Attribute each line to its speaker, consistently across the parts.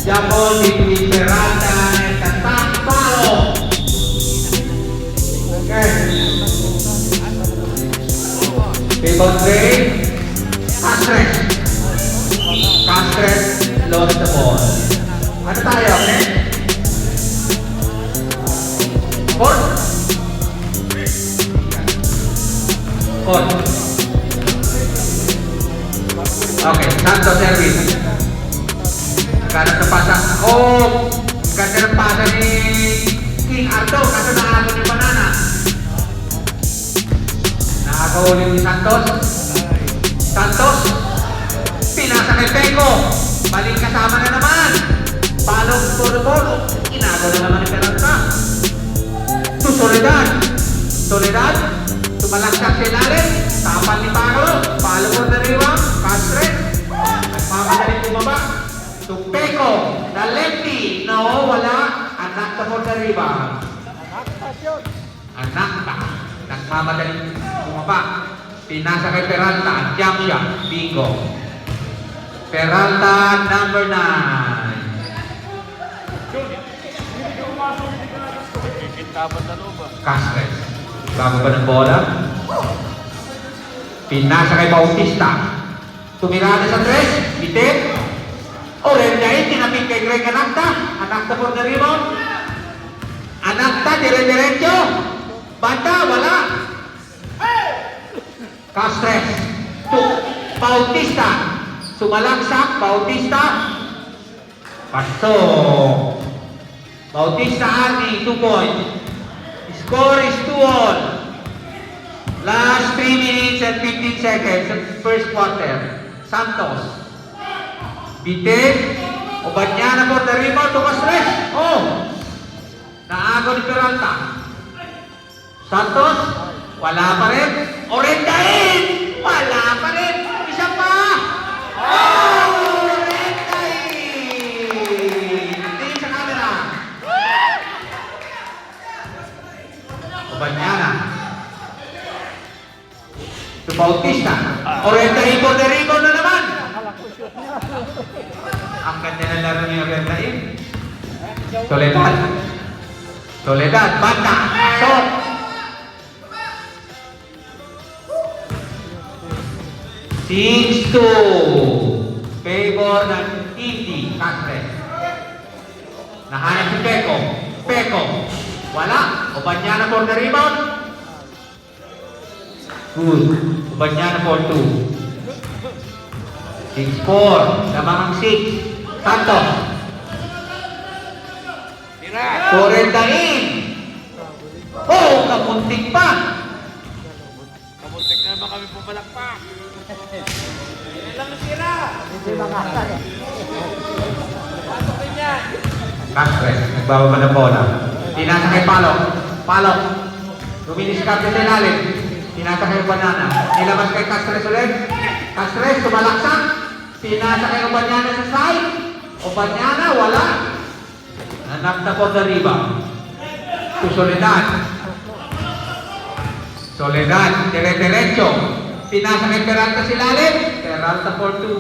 Speaker 1: Japon between Peralta and Tatakpalo. Okay. Table trade. Castres. Castres lost the ball. Ano tayo, okay? Court. Court. Okay, Santos service. Ganda ng pasa. Oh! Ganda ng pasa ni King Arto. Kaso nakakot ni Banana. Nakakaulit ni Santos. Santos. Pinasa kay Peko. Balik kasama na naman. Palong puro-puro. Inago na naman ni Peralta. To Soledad. Soledad. Tumalagsak si Lares. Tapan ni Paro. Palo mo na riwa. Castres. Nagmamagaling bumaba. To Peko. The lefty. No, wala. Anak ka mo na riba. Anak ka. Nagmamagaling bumaba. Pinasa kay Peralta. Jump shot. Bingo. Peralta number 9. Castres. Bago ba ng bola? Pinasa kay Bautista. Tumirada sa tres. Bitin. Orendain. Tinapin kay Greg Anacta. Anacta for the rebound. Anacta. Dire-diretso. Banda. Wala. Castres. Bautista. Sumalaksak. Bautista. Pasok. Bautista Arni. 2 points. Score is 2-all. Last 3 minutes and 15 seconds of first quarter. Santos. Bitin. Obanyana for the rebound to Castres. Oh! Naago ni Peralta. Santos. Wala pa rin. Orendain! Wala pa rin. Isa pa. Oh! Orendain! Tingin sa camera. Obanyana. To Bautista. Orendain for the rebound na naman. Ang ganda na laro ni Orendain. Soledad. Soledad. Banda. Shot. Six to favor ng Indy Castres. Nahanap si Peko. Peko. Wala. Obanyana for the rebound. Good. Obanyana for 2. 6-4. Lamang ang 6. Santos. Orendain. Oh, kamuntik pa.
Speaker 2: Kamuntik na naman kami pumalakpak. Yan lang nasira.
Speaker 3: Hindi makasal eh.
Speaker 2: Pasok din yan.
Speaker 1: Castres. Nagbababa ng bola. Tinasa kay Palok. Palok. Luminis-kap sa ilalim. Tinasa kay Banana. Nilabas kay Castres ulit. Castres, tumalaksak. Pinasa kay Obanyana sa side. Obanyana, wala. Nanakta po the rebound. To Soledad. Soledad, dire-diretso. Pinasa kay Peralta sa ilalim. Peralta for 2.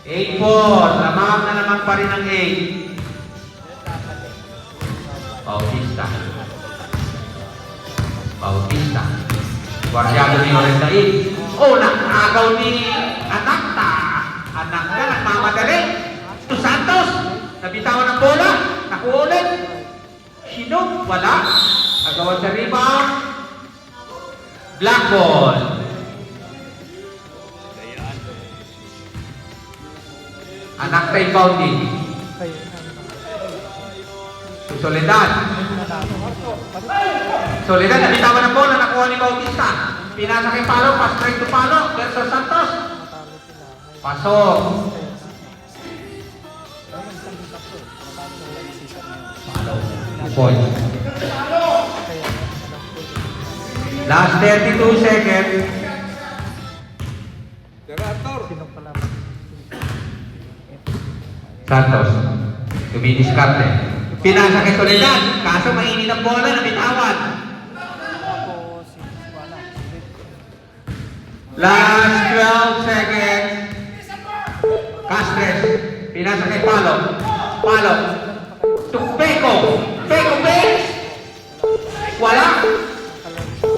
Speaker 1: 8-4. Lamang na naman pa rin ang 8. Bautista. Bautista. Guardiado ni Orendain. Oh, nakagaw ni Anacta. Anacta, nagmamadali. To Santos. Nabitawan ng bola. Nakuulit. Sino? Wala. Agawan sa rebound. Black ball. Anacta inbounding. To Soledad. Soledad, nabitawan ng bola. Nakuha ni Bautista. Pinasa kay Palo. Pass straight to Palo. Versus Santos. Pasok. Palo. 2 points. Last 32 seconds. Santos. Tumidiskarte. Pinasa kay Soledad. Kaso mainit ang bola. Nabitawan. Last 12 seconds. Castres. Pinasa kay Palo. Palo. To Peko. Peko Pekes. Wala.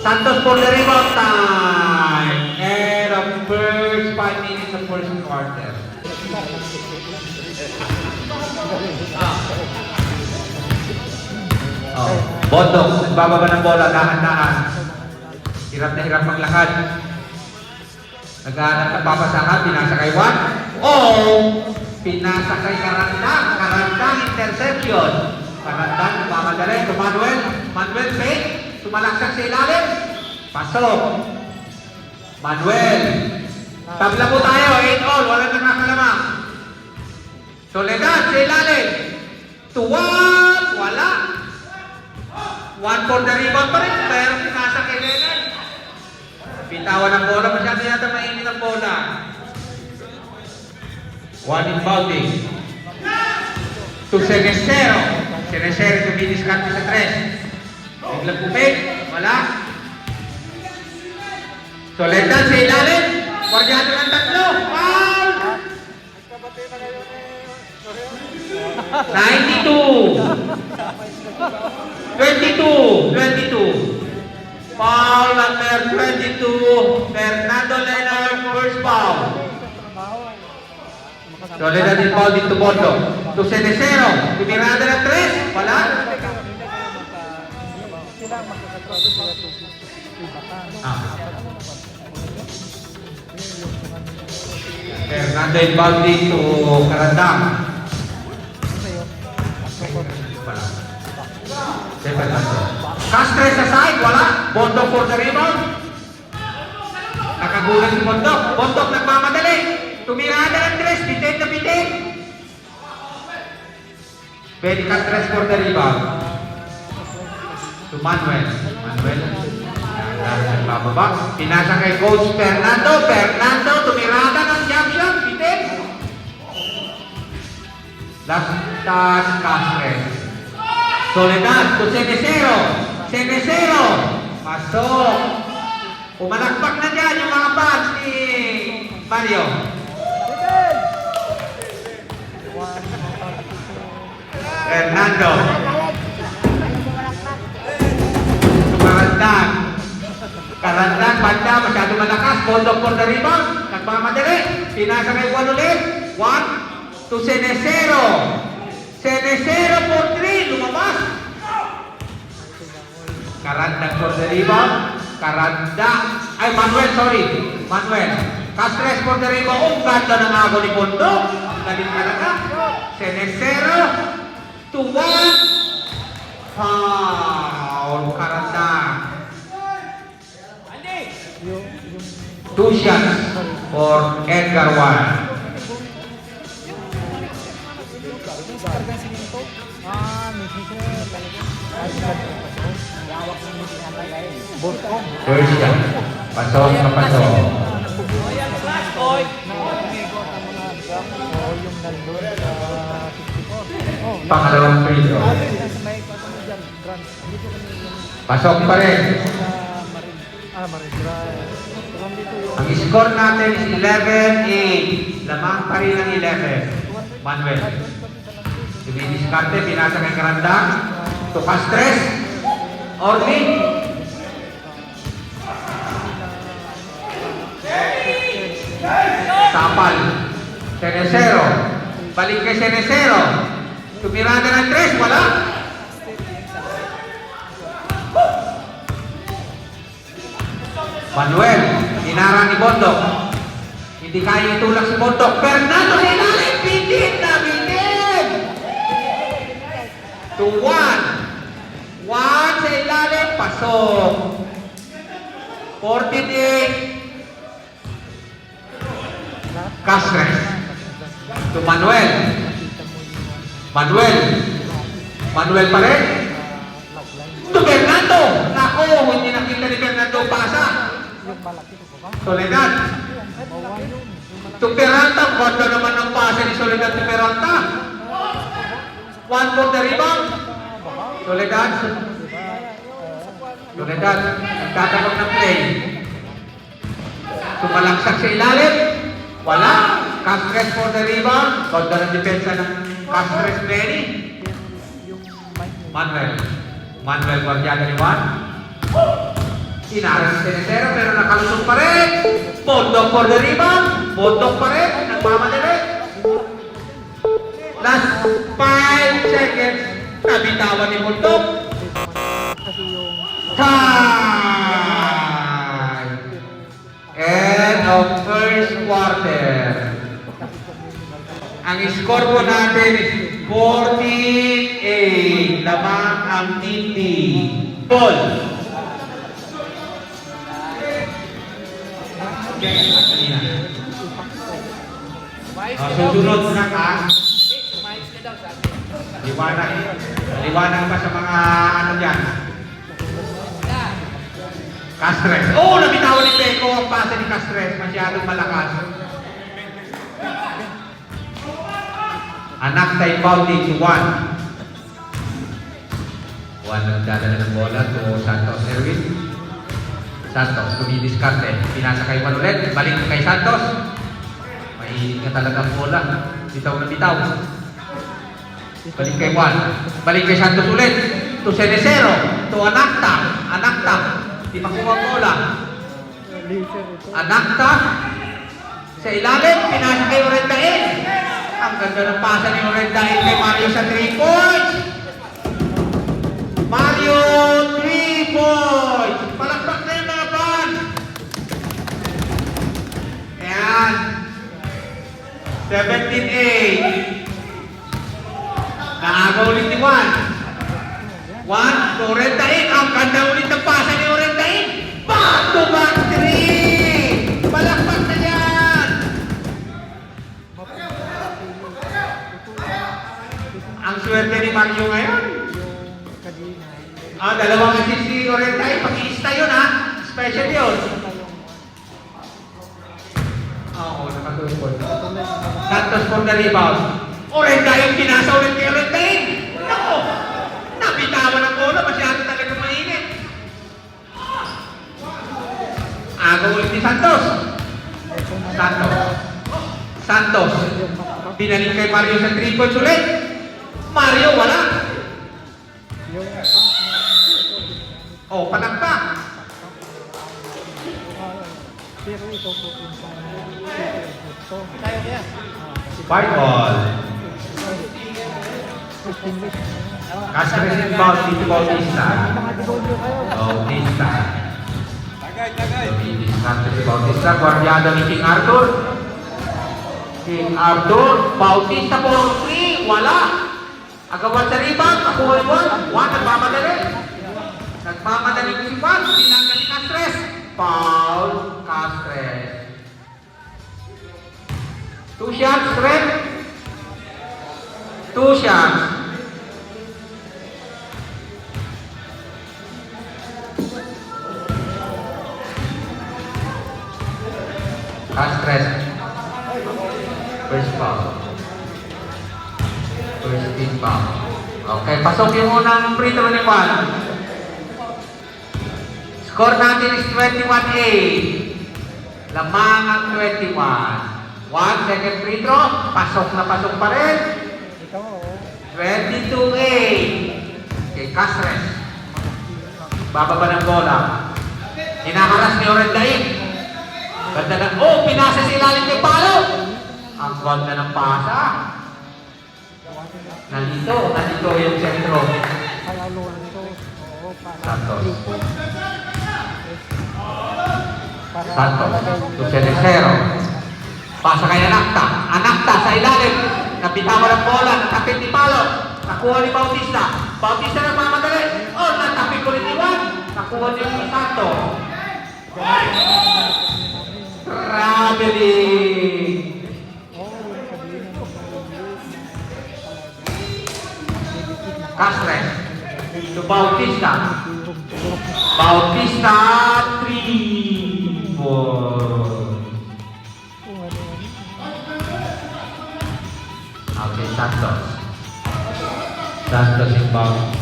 Speaker 1: Santos for the rebound time. And of first 5 minutes of first quarter. Oh. Botong, nagbababa ng bola, dahan-dahan. Hirap na hirap maglakad. Naghahanap ng papasahan, pinasa kay Juan. Oh! Pinasa kay Karandang. Karandang interception. Karandang, mamadali. To Manuel. Manuel fake. Tumalaksak sa ilalim. Pasok. Manuel. Tabla po tayo. 8-all. Walang nakakalamang. Soledad sa ilalim. To Juan. Wala. 1 for the rebound pa rin. Pero pinasa kay Leonard. Bitawan ng bola. Masyado yata mainit ang bola. 1 inbounding. To Cenesero. Cenesero tumidiskarte sa 3. Biglang pumig. Wala. Soledad sa ilalim. Guardiado ng 3. Foul! 22. Foul number 22. Fernando Leonard, first foul. Soledad din foul dito Bondo. To Cenesero. Tumirada ng 3. Wala. Fernando inbound dito Karandang. Wala. Castres sa side, wala. Bondok for the rebound. Nakagulat si Bondok. Bondok nagmamadali. Tumirada ng 3. Bitin na bitin. Pwede Castres for the rebound. To Manuel. Manuel. Nagbababa. Pinasa kay Coach Fernando. Fernando, tumirada ng jump shot. Bitin. Last touch, Castres. Soledad to Cenesero. Cenesero. Pasok. Pumalakpak na dyan yung mga pads ni Mario. Fernando. Karandang. Karandang, banda, masyado malakas. Bondok for the rebound. Nagmamadali. Pinasa kay Juan ulit. 1 to Cenesero. Cenesero for 3. Lumabas. Karandang for the rebound. Karandang. Ay, Manuel, sorry. Manuel. Castres for the rebound. Oh, ganda ng ago ni Bondo. Ang galing talaga. Cenesero. To 1. Foul. Karandang. 2 shots for Edgar Juan. First shot. Pasok na pasok. Pangalawang free throw. Pasok pa rin. Ang score natin is 11-8. Lamang pa rin ang 11. Manuel. Dumidiskarte, pinasa kay Karandang. To Castres. Orly. Tapal. Cenesero. Balik kay Cenesero. Tumirada ng 3. Wala. Manuel. Inara ni Bondok. Hindi kaya itulak si Bondok. Fernando Hilalim. Bitin na bitin. To 1. 1 sa ilalim. Pasok. 48. Castres. To Manuel. Manuel. Manuel pa rin. To Fernando. Nako, hindi nakita ni Fernando pasa. Soledad. To Peralta. Ganda naman ang pasa ni Soledad to Peralta. 1 for the rebound. Soledad. Soledad. Nagtatanong ng play. Tumalaksak sa ilalim. Wala. Castres for the rebound. Ganda ng depensa ng Castres Mary. Manuel Guardiana ni Juan. Inaras si Tenesero pero nakalusog pa rin. Bondok for the rebound. Bondok pa rin. Nagmamadali. Last 5 seconds. Nabitawan ni Bondok. Time! End of first quarter. Ang score po natin is 14-8. Lamang ang Tindi. Ball. Susunod na ka. Liwanag pa sa mga ano dyan. Castres. Oh, nabitawan ni Peko ang pasa ni Castres. Masyadong malakas. Anak tayo bounding to 1. Juan nagdadala ng bola to Santos Erwin. Santos, tumidiskarte. Pinasa kay Juan ulit. Balik kay Santos. Mahilig ka talaga ang bola. Bitaw na bitaw. Balik kay Juan. Balik kay Santos ulit. To Cerecero. To Anacta. Anacta. Di makuha ang bola. Anacta. Sa ilalim. Pinasa kay Orendain. Ang ganda ng pasa ni Orendain kay Mario sa 3 points. Mario 3 points. Palakpak na yung mga fans. Ayan. 17-8. Naaga ulit ni Juan. Juan, to Orendain. Ang ganda ulit ng pasa ni Orendain. Back to back 3. Palakpak na yan. Ang swerte ni Mario ngayon. Dalawang assist si Orendain. Pag-iista yun ha. Special yun. Oo, nakatulog. Santos for the rebound. Orendain, pinasa ulit kay Orendain. Nako! Nabitawan ng bola. Masyado talaga mainit. Agaw ulit ni Santos. Santos. Dinaling kay Mario sa 3 points ulit. Mario, wala. Oh, panagpa. Fight ball. Castres inbound dito Bautista.
Speaker 2: Tagay.
Speaker 1: Castres Bautista. Guardiada ni King Arthur. Bautista for 3. Wala. Agawan sa rebound. Nakuha ni Juan. Nagmamadali. Nagmamadali ko si Juan. Tinanggal ni Castres. Foul. Castres. 2 shots, Red. 2 shots. Castres. First foul. First team foul. Okay, pasok yung unang free throw ni Juan. Score natin is 21-8. Lamang ang 21. 1 second free throw. Pasok na pasok pa rin. 22-8. Kay Castres. Bababa ng bola. Hinaharas ni Orendain. Ganda na. Oh, pinasa si ilalim kay Palo. Ang ganda ng pasa. Nandito yung sentro. Santos. To Cerecero. Pasa kay Anacta. Anacta sa ilalim. Nabitawan ng bola. Natapit ni Palo. Nakuha ni Bautista. Bautista nagmamadali. Oh, natapit ko rin ni Juan. Nakuha niyo ni Santos. Traveling. Castres. To Bautista. Bautista 3 points. Okay, Santos. Santos inbound.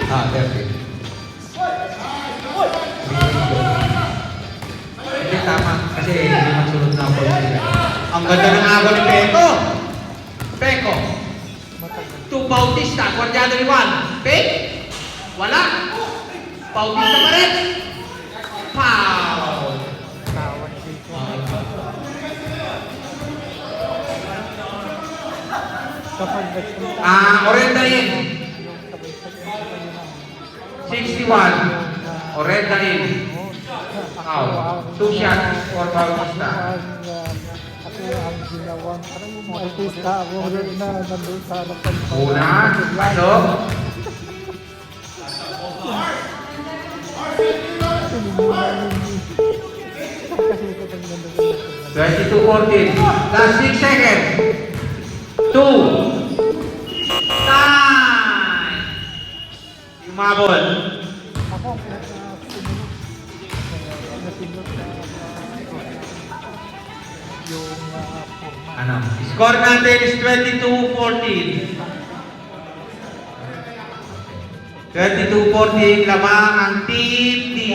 Speaker 1: Perfect. Hindi tama kasi hindi magsunod na Ang ganda ng agaw ni Peko. Peko. To Bautista, Guardiano ni Juan. Pek. Wala. Bautista pa rin. Foul.
Speaker 3: Kapag nagpunta,
Speaker 1: Orendain.
Speaker 3: yung sabay-sabay sa kanila,
Speaker 1: 61. Orendain. Foul. 2 shots for Bautista.
Speaker 3: ako ang ginawang artista ako na nandun sa harapan ko.
Speaker 1: Una. Pasok.
Speaker 3: Kasi ito pag nandun sa
Speaker 1: 22-14. Last 6 seconds. 2. Time! Umabol.
Speaker 3: ako ang nasinod na yung forma.
Speaker 1: Ano? Score natin is 22-14. 22-14. Lamang ang Team D.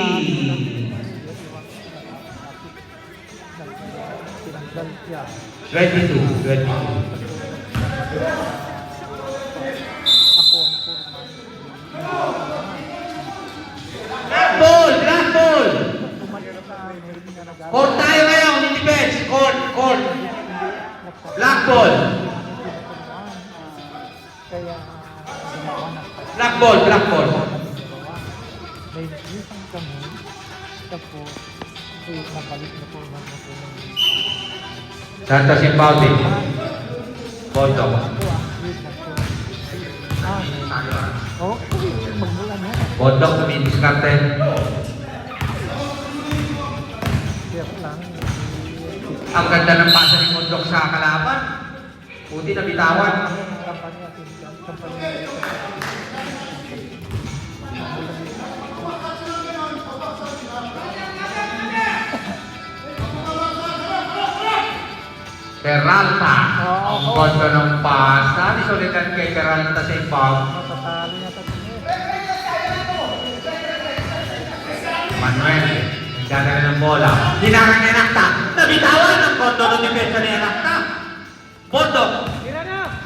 Speaker 3: Tinanggal siya.
Speaker 1: 22.
Speaker 3: Ako ang forma.
Speaker 1: Black ball! Black ball!
Speaker 3: Tumalit sa hindi na nag-aaral.
Speaker 1: Court tayo ngayon. Hindi defense. Court. Black ball.
Speaker 3: Kaya gumawa ng
Speaker 1: Black ball.
Speaker 3: may isang kami tapos nabalik na po ng
Speaker 1: Santos Impauti. Boto.
Speaker 3: Magmula na.
Speaker 1: Boto kami diskarte.
Speaker 3: Kaya lang.
Speaker 1: Ang ganda ng pasa ni Mondok sa kalaban. Buti na bitawan.
Speaker 3: Kampanya.
Speaker 1: Peralta. Ang ganda ng pasa. Di solidan kay Peralta sa ibaw.
Speaker 3: Matatalo niya sa
Speaker 1: Manuel. Nagdadala ng bola. Hinarang ni Nakta. Nabitawan ang kondo ng depensa ni Nakta. Bondok.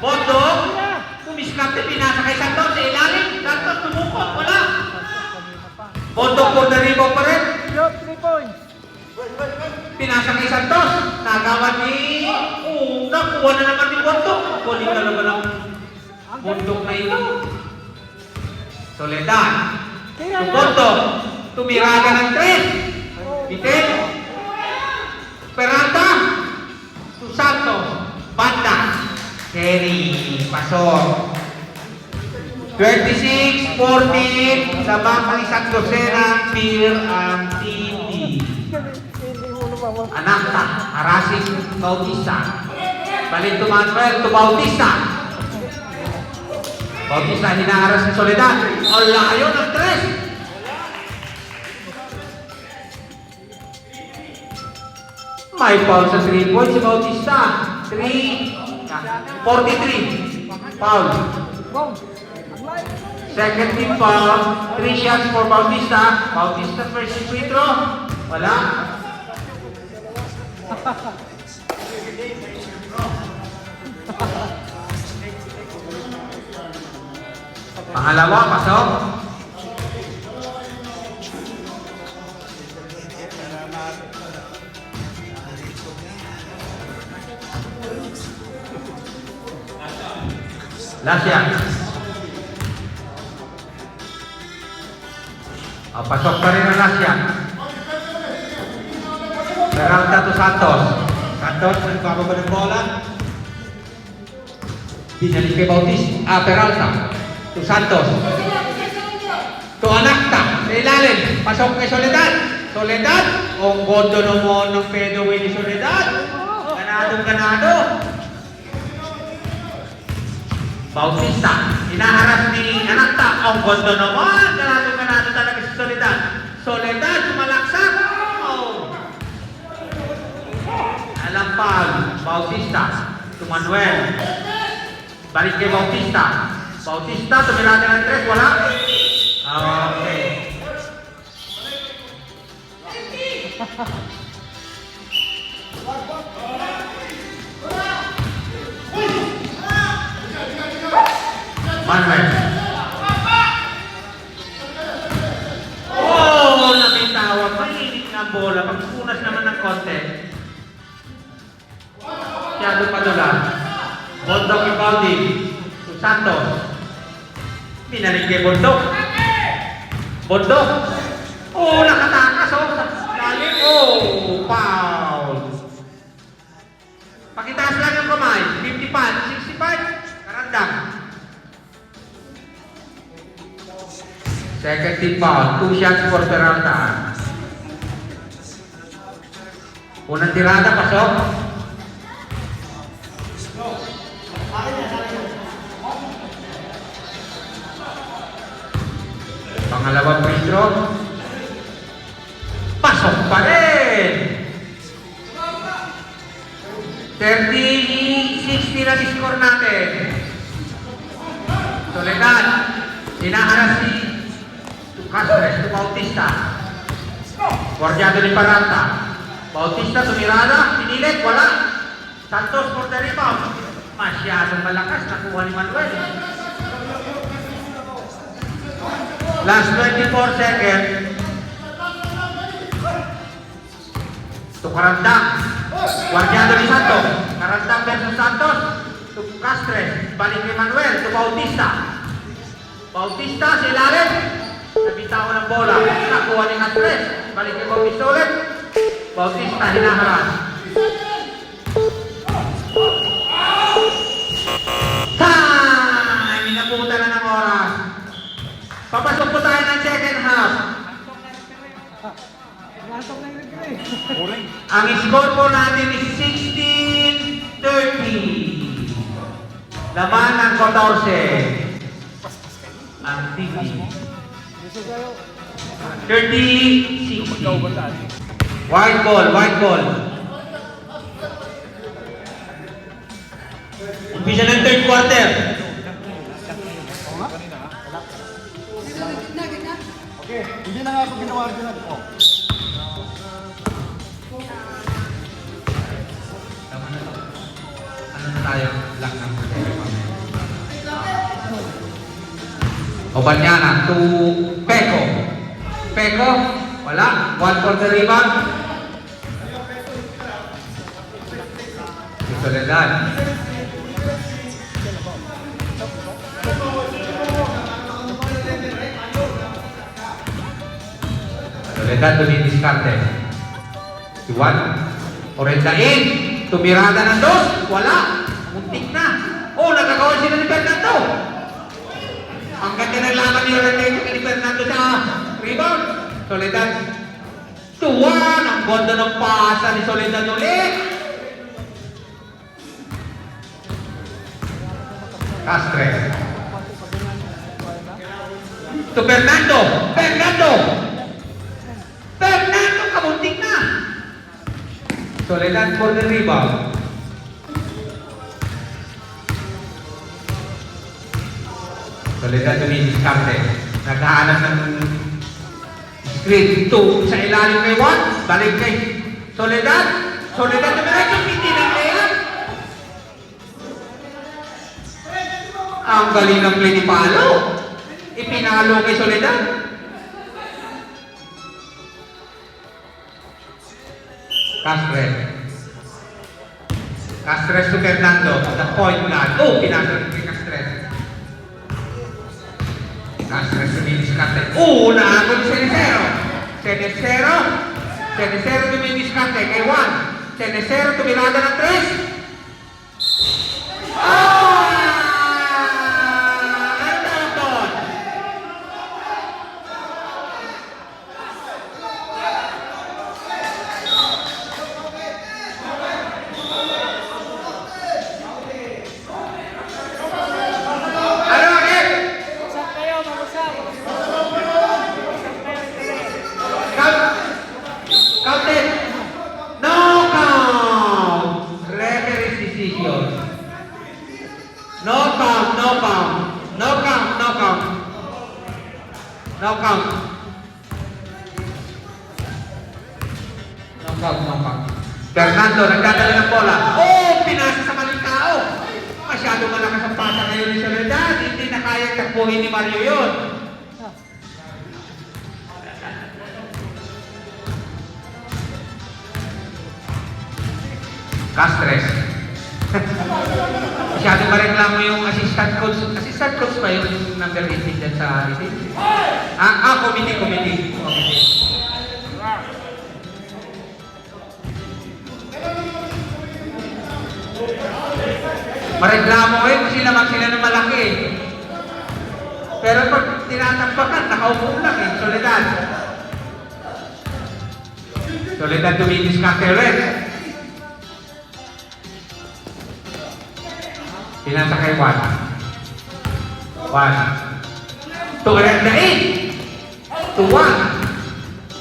Speaker 1: Bondok. Kumiskarte, pinasa kay Santos sa ilalim. Santos tumukot. Wala. Bondok for the rebound pa rin.
Speaker 3: 3 points.
Speaker 1: Pinasa kay Santos. Nagawan ni... nakuha na naman ni Bondok. Kuling ka naman ang Bondok na ito. Soledad. Bondok. Tumiraga ng 3. Bitin. Peralta. Santos. Banda. Kerry. Pasok. 26-14. Lamang ang isang dosena. Peer ang Team D.
Speaker 3: Hindi mo lumawag.
Speaker 1: Anakta. Arasing Bautista. Balik to Manuel to Bautista. Bautista hinaharas ni Soledad. Ang layo ng 3. May foul sa 3 points si Bautista. 43. Foul. Second team foul. 3 shots for Bautista. Bautista first free throw. Wala. Pangalawa, pasok. Lasya. Pasok pa rin ang Lasya. Peralta to Santos. Santos, nagbababa ng bola. Binalik kay Bautista. Peralta. To Santos. To Anakta. Sa ilalim. Pasok kay Soledad. Soledad. Ang gondo naman ng fadeaway ni Soledad. Ganado. Bautista, hinaharap ni Anakta. Ang gondo naman. Ganado talaga si Soledad. Soledad, sumalaksak. Oh. Alampag. Bautista. To Manuel. Balik kay Bautista. Bautista, tumirada ng 3. Wala. Okay. Manuel. Oh, nabitawan. Mainit na bola. Pagpunas naman ng konti. Masyado padula. Bondok Ibaldi. Santos. Pinalig kay Bondok. Bondok. Oh, nakatakas. Oh, sa lalim. Oh, foul. Pakitaas lang yung kamay. 55, 65. Karandang. Second team foul. 2 shots for Peralta. Unang tirada, pasok. Pangalawang free throw. Pasok pa rin. 30-60 na score natin. Soledad. Hinaharap si Castres to Bautista. Guardiado ni Paranta. Bautista tumirada. Pinilit. Wala. Santos for the rebound. Masyadong malakas. Nakuha ni Manuel. Last 24 seconds. To Karandang. Guardiado ni Santos. Karandang versus Santos. To Castres. Balik ni Manuel. To Bautista. Bautista sa ilalim. Nabitawan ng bola. Nakuha ni Castres. Balik ni Bautista ulit. Bautista hinaharap. Time! Inabutan na ng oras. Papasok po tayo ng second half. Ang score po natin is 16-30. Laman ng 14. Ang TV. 30-60. White ball, white ball. Umpisa ng third quarter.
Speaker 3: Okay, hindi na nga ako ginawa din ako.
Speaker 1: Ano na tayo? Lock ng Obanyana to Peko. Peko, wala. 1 for the rebound. Soledad. Soledad dumidiskarte. Iwan. Orenda in. Tumirada ng dos. Wala. Muntik na. Oh, nagkakawan sila ni Fernando. Ang ganda ng laban ni Orenda ni Fernando sa rebound. Soledad. 2-1. Ang ganda ng pasa ni Soledad ulit. Castres. To Fernando. Fernando. Fernando, kabuntik na. Soledad for the rebound. Soledad dumidiskarte. Naghahanap ng screen 2 sa ilalim kay Juan. Balik kay Soledad. Soledad dumiretso. Hindi ng layup. Ang galing ng play ni Palo. Ipinalo kay Soledad. Castres. Castres to Fernando. The point guard. Oh, pinasa kay Castres. Castres dumidiskarte. Oh, naakot si Cenicero. Cenicero. Cenicero dumidiskarte kay Juan. Cenicero tumirada ng 3. Captain, no count. Referee's decision. No count, no count. No count, no count. No count. No count, no count. Fernando, nagdadala ng bola. Oh, pinasa sa maling tao. Masyado malakas ang pasa ngayon ni Soledad. Hindi na kaya kung hindi Mario yun. Castres. Masyado mareklamo yung assistant coach. Assistant coach ba yung number 18 dyan sa receipt? Committee. Mareklamo kasi naman sila ng malaki eh. Pero pag tinatambakan, nakaupo lang eh. Soledad dumidiskarte ulit. Pinasa kay Juan. Turendain! To Juan.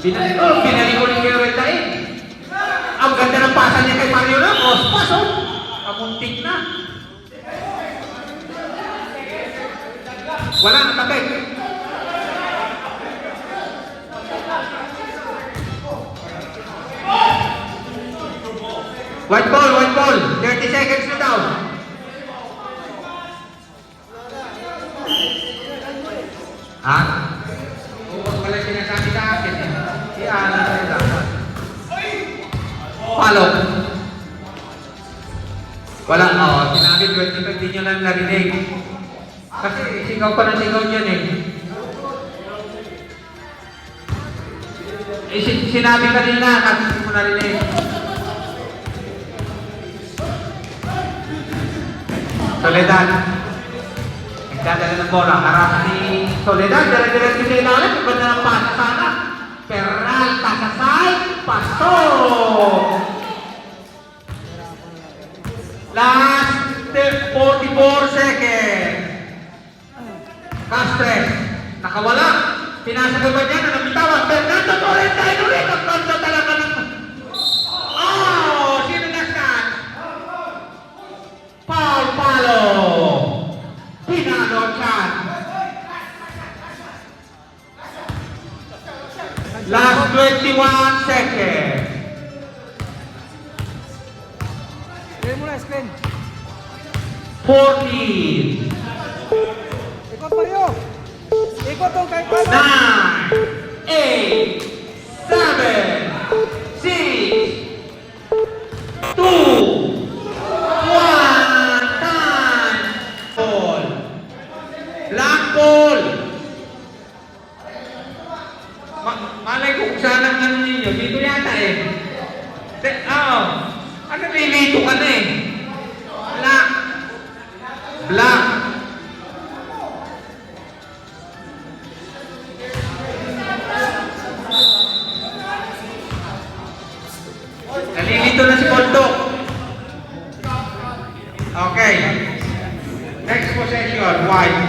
Speaker 1: Binalik ko rin kay Rendain. Ang ganda ng pasa niya kay Mario Ramos. Pasok! Kamuntik na. Wala nang tapik. White ball. 30 seconds na daw. Ha? Wala sinasabi sa akin eh. Ano na dapat? Follow. Wala, sinabi ko, hindi nyo lang narinig. Kasi sigaw pa ng sigaw dyan eh. Sinabi kanina, kasi hindi mo narinig. Soledad. Nagdadala ng bola. Harap ni Soledad. Dala-diretso sa ilalim. Iba na ng pasa sana. Peralta sa side. Pasok! Last 44 seconds. Castres. Nakawala. Pinasa ko ba dyan? Nabitawan. Fernando Torres tayo ulit. Ang ganda talaga ng... Sino nasaan? Paul Palo. Pinalo siya. Last 21 seconds.
Speaker 3: Screen muna, screen.
Speaker 1: 14.
Speaker 3: Ikot Mario. Ikot tong kahit paano.
Speaker 1: 9, 8, 7, 6, 2, 1, time. Ball. Black ball. Malay ko kung saan ang ano ninyo. Dito yata eh. Ano nilito ka na eh? Black. Black. Nalilito na si Boldo. Okay. Next possession, white.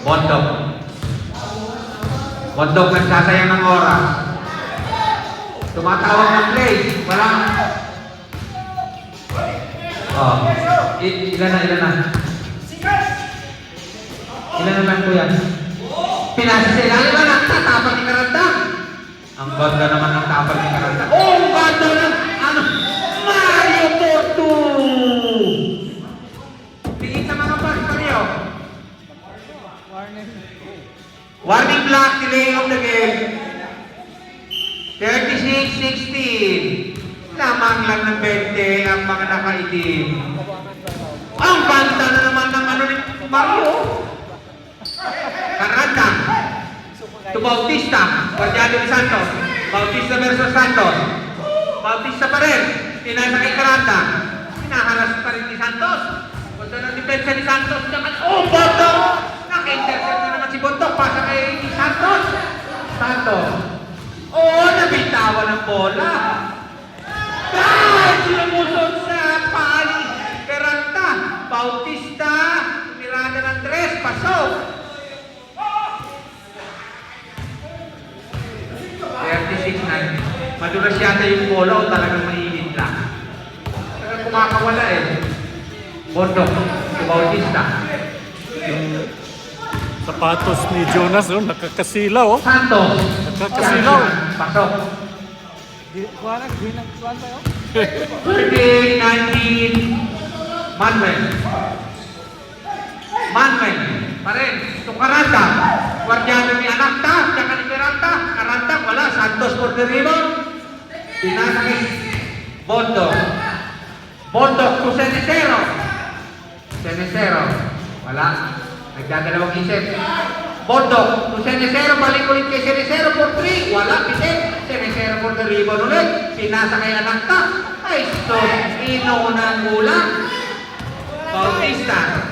Speaker 1: Bondok. Bondok nagsasayang ng oras. Tumatawag ng play. Wala. Ilan na? Ilan na lang po yan? Pinasa sa ilalim ba ng tatapag ni Karanda? Ang ganda naman ng tapag ni Karanda. Ang ganda ng Mario Porto! Tingin sa mga pass, Mario. Warning block, delay of the game. 36-16. Lamang lang ng 20 ang mga nakaitim. Ang banda na naman ng ni Mario. Karanda. To Bautista. Guardiano ni Santos. Bautista versus Santos. Bautista pa rin. Pinasa kay Karanda. Hinaharas pa rin ni Santos. Punta ng depensa ni Santos. Bondo! Naka-intercept na naman si Bondo. Pasa kay Santos. Santos. Nabitawan ng bola. Lumusot sa pali. Karanta. Bautista. Mirada ng 3. Pasok. 36-9. Madulas yata yung bola o talagang mainit lang. Talagang kumakawala eh. Bondok. Si Bautista.
Speaker 2: Yung sapatos ni Jonas, nakakasilaw.
Speaker 1: Santos.
Speaker 2: Nakakasilaw.
Speaker 1: Pasok.
Speaker 3: Kuha tayo.
Speaker 1: 38-19. Manuel. pa rin. Ito Karanta. Guardiano ni Anakta, tsaka ni Peralta. Karanta, wala. Santos for the rebound. Pinasa kay Bondok. Bondok to Cenicero. Cenicero. Wala. Nagdadalawang isip. Bondok to Cenicero. Balik ulit kay Cenicero for 3. Wala. Pitin. Cenicero for the rebound ulit. Pinasa kay Anakta. Ay, so, inuunang ulang. Bautista.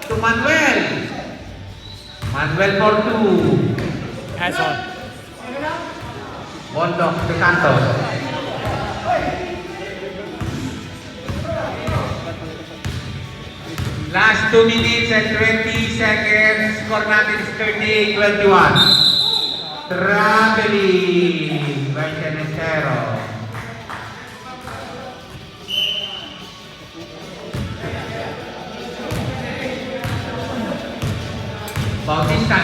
Speaker 1: To Manuel. Manuel for 2.
Speaker 2: Hands on.
Speaker 1: Bondok to Santos. Last 2 minutes and 20 seconds. Score natin is 38-21. Traveling by Cenicero. Bautista,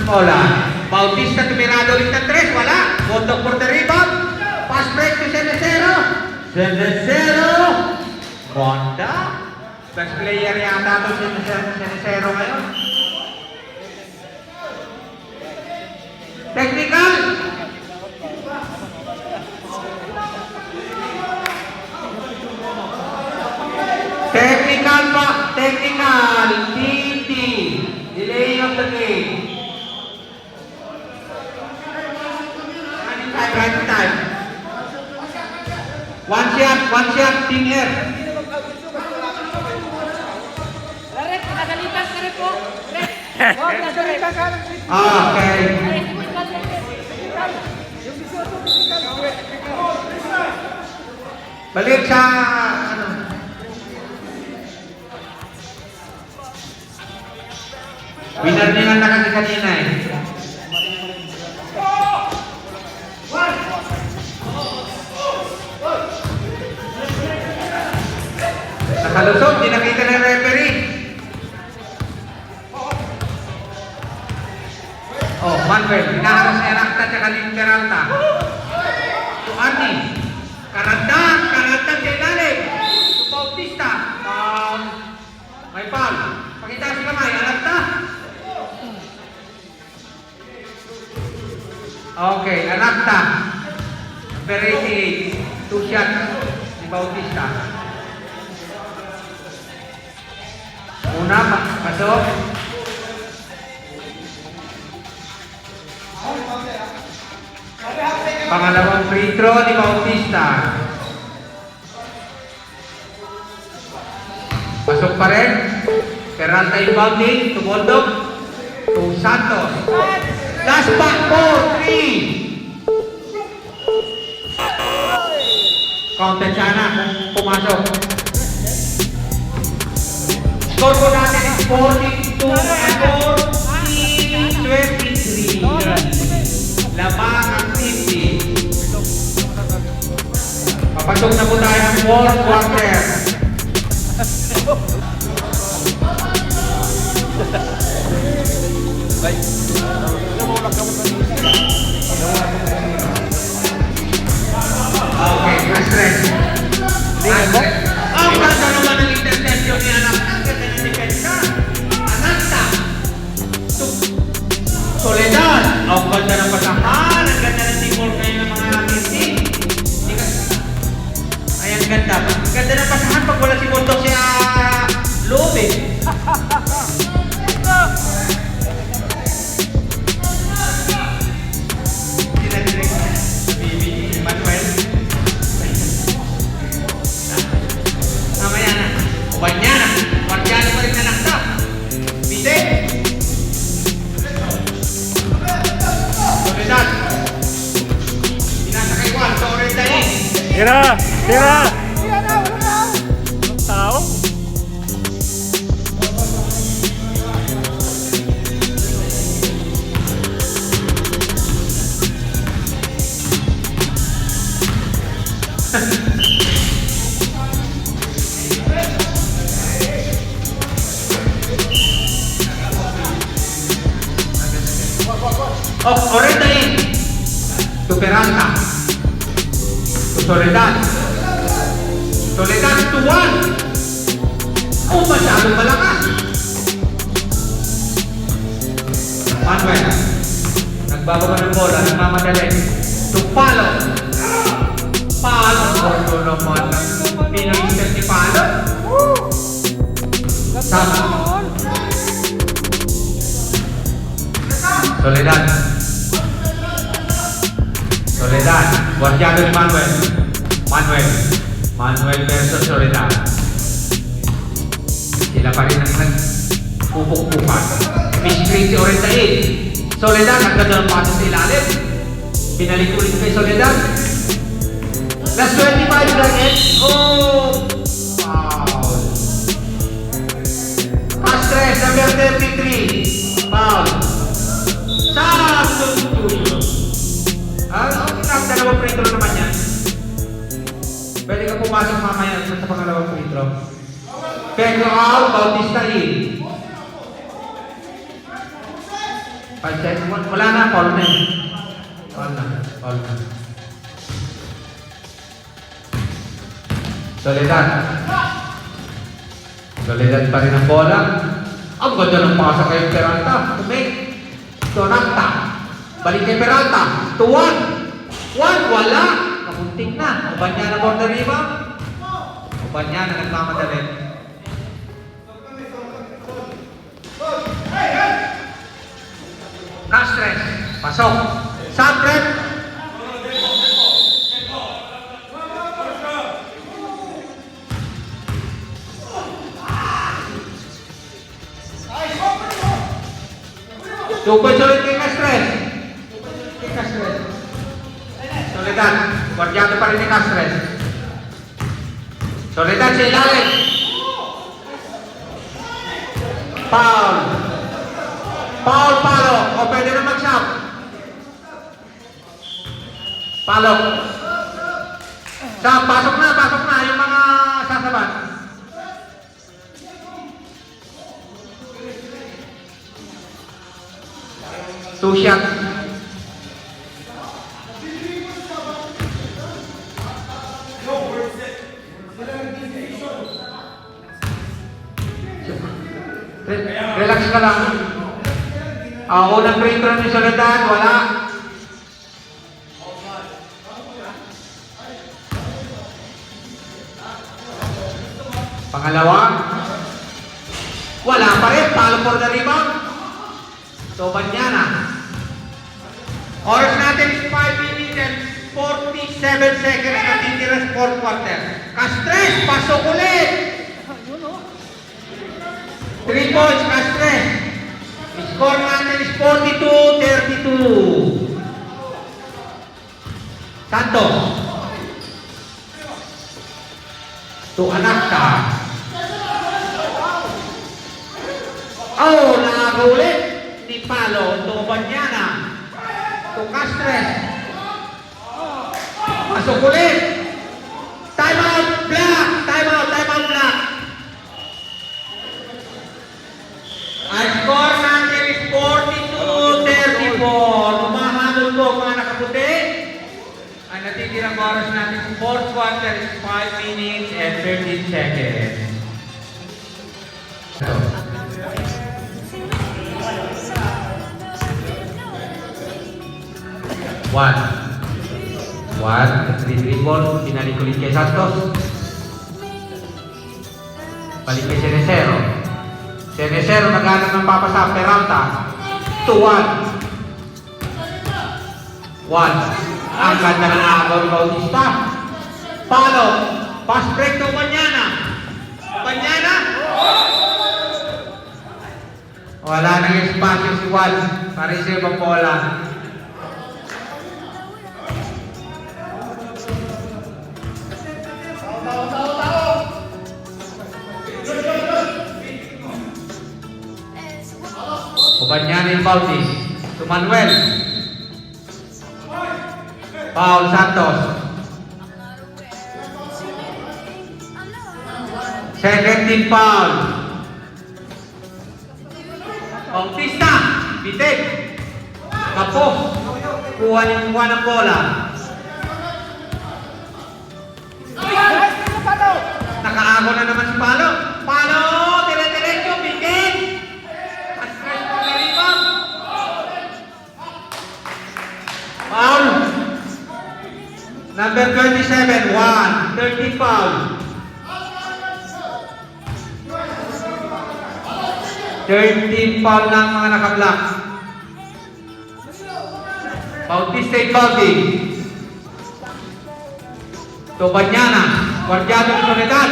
Speaker 1: bola. Bautista tumirado ulit ng 3, wala. Bondok for the rebound. Pass break to Cenicero. Cenicero. Bonda. Best player yata ito si Cenicero ngayon. Technical. Technical pa. Technical. TT. Delay of the game. Running time. One shot, team here.
Speaker 4: Laret, pinagalitan ka rin po. Laret.
Speaker 3: Oh, nagalitan ka ng
Speaker 1: Okay.
Speaker 4: Laret, ipikal, Laret.
Speaker 3: yung 18 physical.
Speaker 1: Balik sa ano. Winner nila na kasi kanina eh. Nakalusot, di nakita ng referee. Oh, Manuel, hinaharap si Anakta at ni Peralta. To Arnie. Karanta sa ilalim. To Bautista. May foul. Pakita si kamay, Anakta. Okay, Anakta. Number 88. 2 shots si Bautista. Una, pasok. Pangalawang free throw ni Bautista. Pasok pa rin. Peralta inbounding. To Bondok. To Santos. Last back 4-3. Counted sana kung pumasok. Score ko natin is 42-23. Lamang ang 50. Papasok na po tayo ng 4th quarter. Okay, stress. Ang ganda naman ng interception ni Anakta. Ang ganda ng depensa. Anakta. Soledad. Ang ganda ng pasahan. Ang ganda ng teamwork ngayon ng mga team. Ay, ang ganda. Ang ganda ng pasahan pag wala si Bondok siya loob eh. Manuel. Mamaya na. Guardiana. Guardiana pa rin na nakta. Bite. Soledad. Pinasa kay Juan. Torres dahil.
Speaker 2: Tira! Tira! Ang tao?
Speaker 1: Oh, Torres dahil. To Peralta. To Soledad. Soledad to Juan. Oh, masyadong malakas. Manuel. Nagbababa ng bola, nagmamadali. Palo. Palo. Ano naman ang pinag-isip si Palo? Sama. Soledad. Soledad. Guardiado ni Manuel. Manuel versus Soledad. Sila pa rin ang nagpupuk-pukan. Miscreate si Orendain. Soledad, nagkada ng pasa sa ilalim. Pinalik ulit kay Soledad. Last 25 seconds. Oh! Foul. Castres, number 33. Foul. Substitution. Dalawang free throw naman yan. Pwede ka pumasok mamaya sa pangalawang free throw. Pedro out, Bautista in. 5 seconds. Wala na, foul na yun. Foul na. Soledad pa rin ang bola. Ang ganda ng pasa kay Peralta. Tumake. Donata. Balik kay Peralta. 2-1. Wala. Kamuntik na. Ubanyana border rebound. Ubanyana nagmamadali. Castres. Pasok. Subret. Tukoy sulit kay Castres. Soledad, guardiado pa rin ni Castres. Soledad sa ilalim. Foul. Palo. O pwede na mag-shot. Palo. Pasok na yung mga sasabat. Two shots. Relax ka lang. Unang free throw ni Soledad, wala. Pangalawa, wala pa rin. Palo for the rebound. So, Banyana. Oras natin is 5 minutes and 47 seconds na titira sa fourth quarter. Castres, pasok ulit. 3 points, Castres. Score natin is 42-32. Santos. To Anakta. Oh, nakaga ulit ni Palo. To Banyana. To Castres. Pasok ulit. Time out, Black. Time out, Black. Ang score natin is 42-34. Umahabol po mga nakaputi. Ang natitirang oras natin sa fourth quarter is 5 minutes and 13 seconds. One, dribble, pinalik ulit kay Santos. Balik kay Cerecero. Cerecero naghanap ng papasa, Peralta. 2-1. Ang ganda ng agaw ni Bautista. Palo. Pass break to Banyana. Wala nang espasyo si Juan. Parisir ang bola. Banyana yung Bautis. To Manuel. Paul Santos. Second team foul. Bautista. Bitig. Kapo. Kuha ng bola. Nakaago na naman si Palo. Palo! Dire-diretso, bitin! Castres for the rebound. Number 27, 1, 13 foul. 13 foul ng mga naka-block. Bautista Ibaldi. Tobanyana, Guardiado ni Soledad.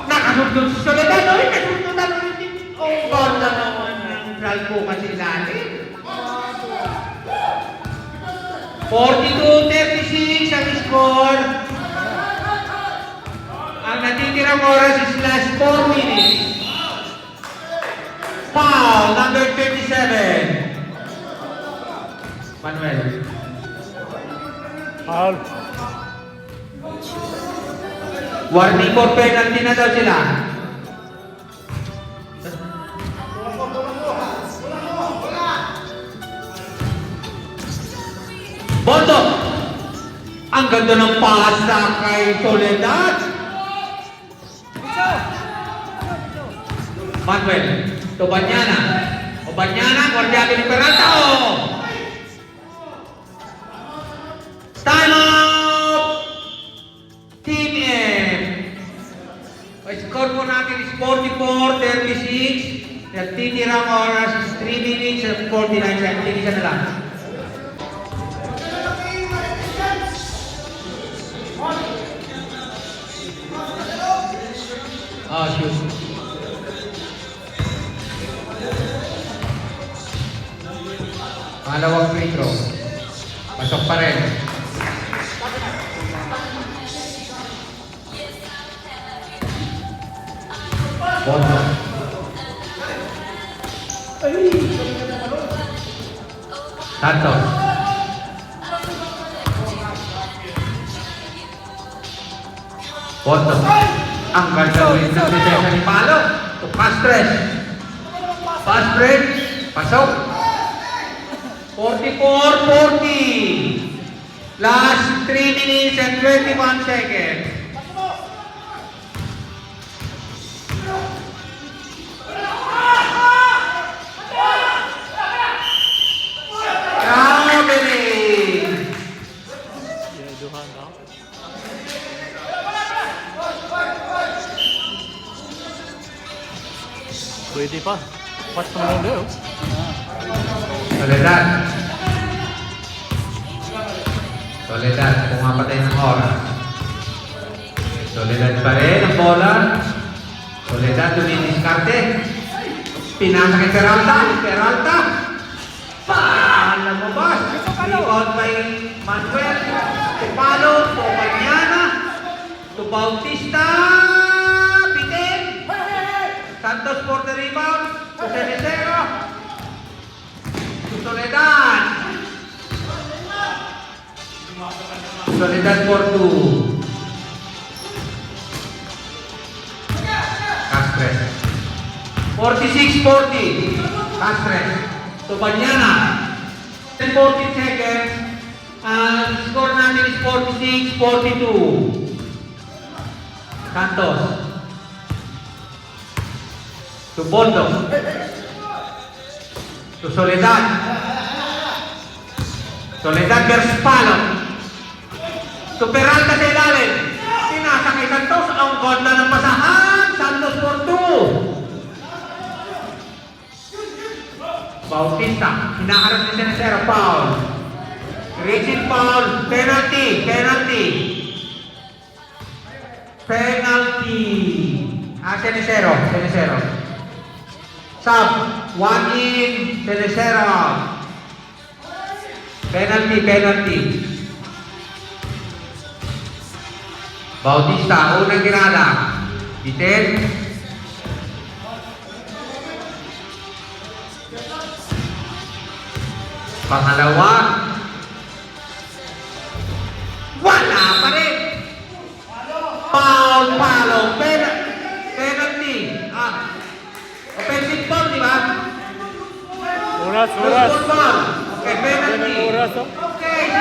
Speaker 1: Nakasundot si Soledad. Oy, nasundutan ulit. Oh, ganda naman ng drive ko kasi ilalim. 42-36 ang score. Ang natitirang oras is last 4 minutes. Foul, number 37. Manuel.
Speaker 2: Foul.
Speaker 1: Warning for penalty na daw sila. Bondo! Ang ganda ng pasa kay Soledad. Manuel. Tobanyana. Tobanyana, Guardiado ni Peralta. Time out! Team M. Score po natin is 44-36. Nagtitirang oras is 3 minutes and 49 seconds. Tingisa na lang. Oh, shoot. Malawang free throw. Pasok pa rin. Bondo. Santos. Bondo. Ang ganda ulit ng depensa ni Palo. To Castres. Castres. Pasok. 44-40. Last 3 minutes and 21 seconds.
Speaker 2: Pwede pa. Pas pa naman daw.
Speaker 1: Soledad. Soledad, pumapatay ng oras. Soledad pa rin ang bola. Soledad dumidiskarte. Pinasa kay Peralta. Peralta. Lumabas. Rebound by Manuel. Tupalo. Tupanyana. To Bautista. Bitin. Santos for the rebound. To Cenicero. To Soledad. Soledad for 2. Castres. 46-40. Castres. To Banyana. 40 seconds. Ang score natin is 46-42. Santos. To Bondo. To Soledad. Soledad versus Palo. To Peralta sa ilalim. Pinasa kay Santos. Ang ganda ng pasahan. Santos for 2. Bautista. Hinaharap ni Cenicero. Foul. Reaching foul. Penalty. Penalty. Penalty. Cenicero. Cenicero. Sub. 1 in. Cenicero. Penalty. Penalty. Bautista. Unang ginala. Bitin. Pangalawa. Wala pa rin. Foul, Palo. Penalty. Offensive foul, di ba?
Speaker 2: Oras, oras.
Speaker 1: Foul, foul. Okay, penalty.
Speaker 2: Oras, oh.
Speaker 1: Okay.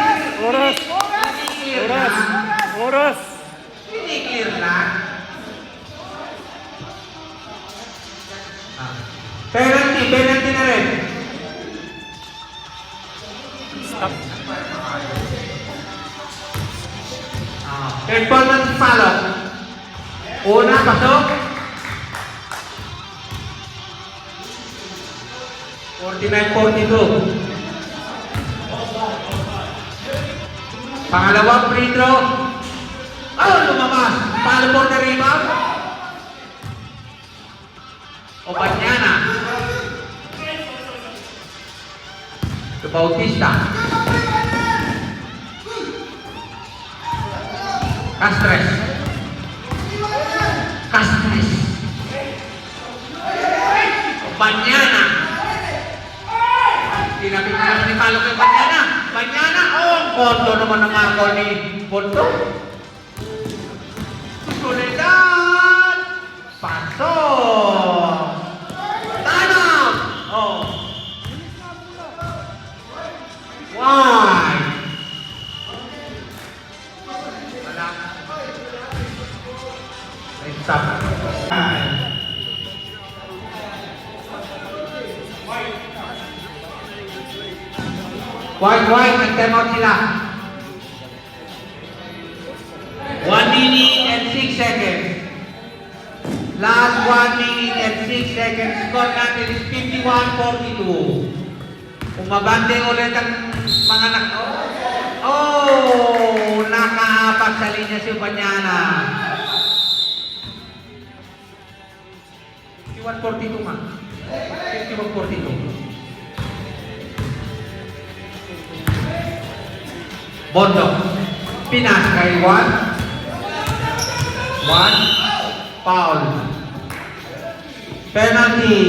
Speaker 2: Oras. Oras. Oras.
Speaker 1: Hindi clear lang. Penalty. Penalty na rin.
Speaker 2: Stop.
Speaker 1: Una, pasok. 49-42. Pangalawang free throw. Oh, lumabas. Paano for the rebound? O Banyana. To Bautista. Castres. Castres. O Banyana. Tinapit na naman ni Palo kay Banyana. Banyana, oh, ang konto naman ng ako ni Ponto. Soledad. Pasok. Tanong. Oh. Why? Wala. Stop. White, nag-time out sila. 1 minute and 6 seconds. Last 1 minute and 6 seconds. Score natin is 51-42. Umabante ulit ang mga Oh, nakaapak sa linya si Banyana. 51-42 nga. 51-42. Bondo. Pinas kay Juan. Foul. Penalty.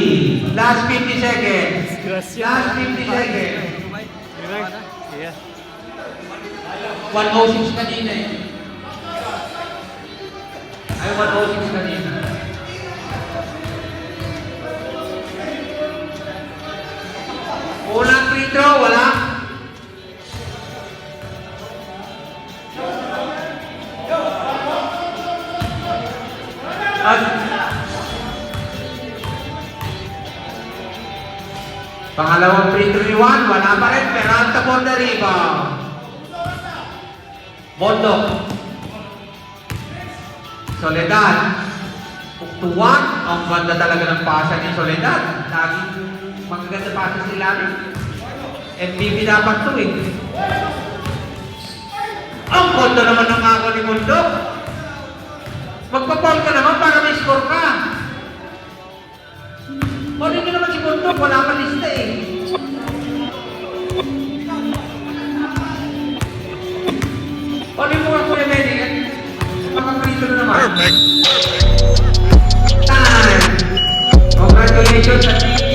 Speaker 1: Last 50 seconds. Last 50 seconds.
Speaker 2: Yeah.
Speaker 1: 106 kanina eh. Ay, 106 kanina. Unang free throw, wala. At pangalawang free throw ni Juan, wala pa rin. Peralta for the rebound. Bondo. Soledad. Tuktuan. Ang ganda talaga ng pasa ni Soledad. Laging magaganda pasa sila rin. MVP dapat to eh. Ang ganda naman ng ako ni Bondo. Magpa-foul ka naman para may score ka. Pwede nyo naman si Bondo. Wala pa lista eh. Pwede mo nga Kuya Benny. Makaprito na naman. Time! Congratulations sa team.